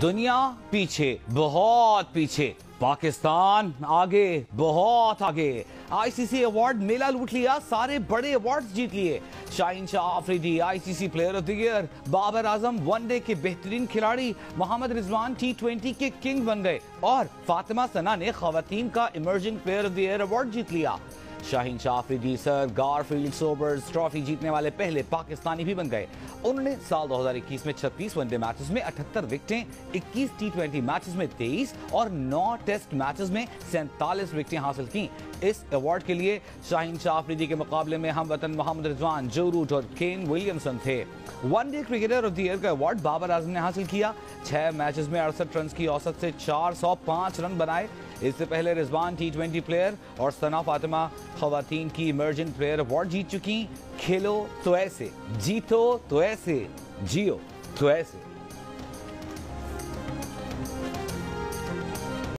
दुनिया पीछे, बहुत पीछे, पाकिस्तान आगे, बहुत आगे। आईसीसी अवार्ड मेला लूट लिया, सारे बड़े अवार्ड्स जीत लिए। Shaheen Shah Afridi ICC player of the year, Babar Azam one day के बेहतरीन खिलाड़ी, मोहम्मद रिजवान टी20 के किंग बन गए और फातिमा सना ने खवातीन का emerging player of the year award जीत लिया। Shaheen Shah Afridi sir Garfield Sobers trophy जीतने वाले पहले पाकिस्तानी भी बन गए। उन्होंने साल 2021 में 36 वनडे मैचेस में 78 विकेटें, 21 टी20 मैचेस में 23 और 9 टेस्ट मैचेस में 47 विकेटें हासिल की। इस अवार्ड के लिए शाहीन शाह आफरीदी के मुकाबले में हम वतन मोहम्मद रिजवान, जो रूट और केन विलियमसन थे। One day cricketer of the year का अवार्ड बाबर आजम ने हासिल किया। 6 मैचेस में 68 रन की औसत से 405 रन बनाए। इससे पहले रिजवान टी20 प्लेयर और सना फातिमा खवातीन की इमर्जिंग प्लेयर अवार्ड जीत चुकी। खेलो तो ऐसे, जीतो तो ऐसे, जियो तो ऐसे।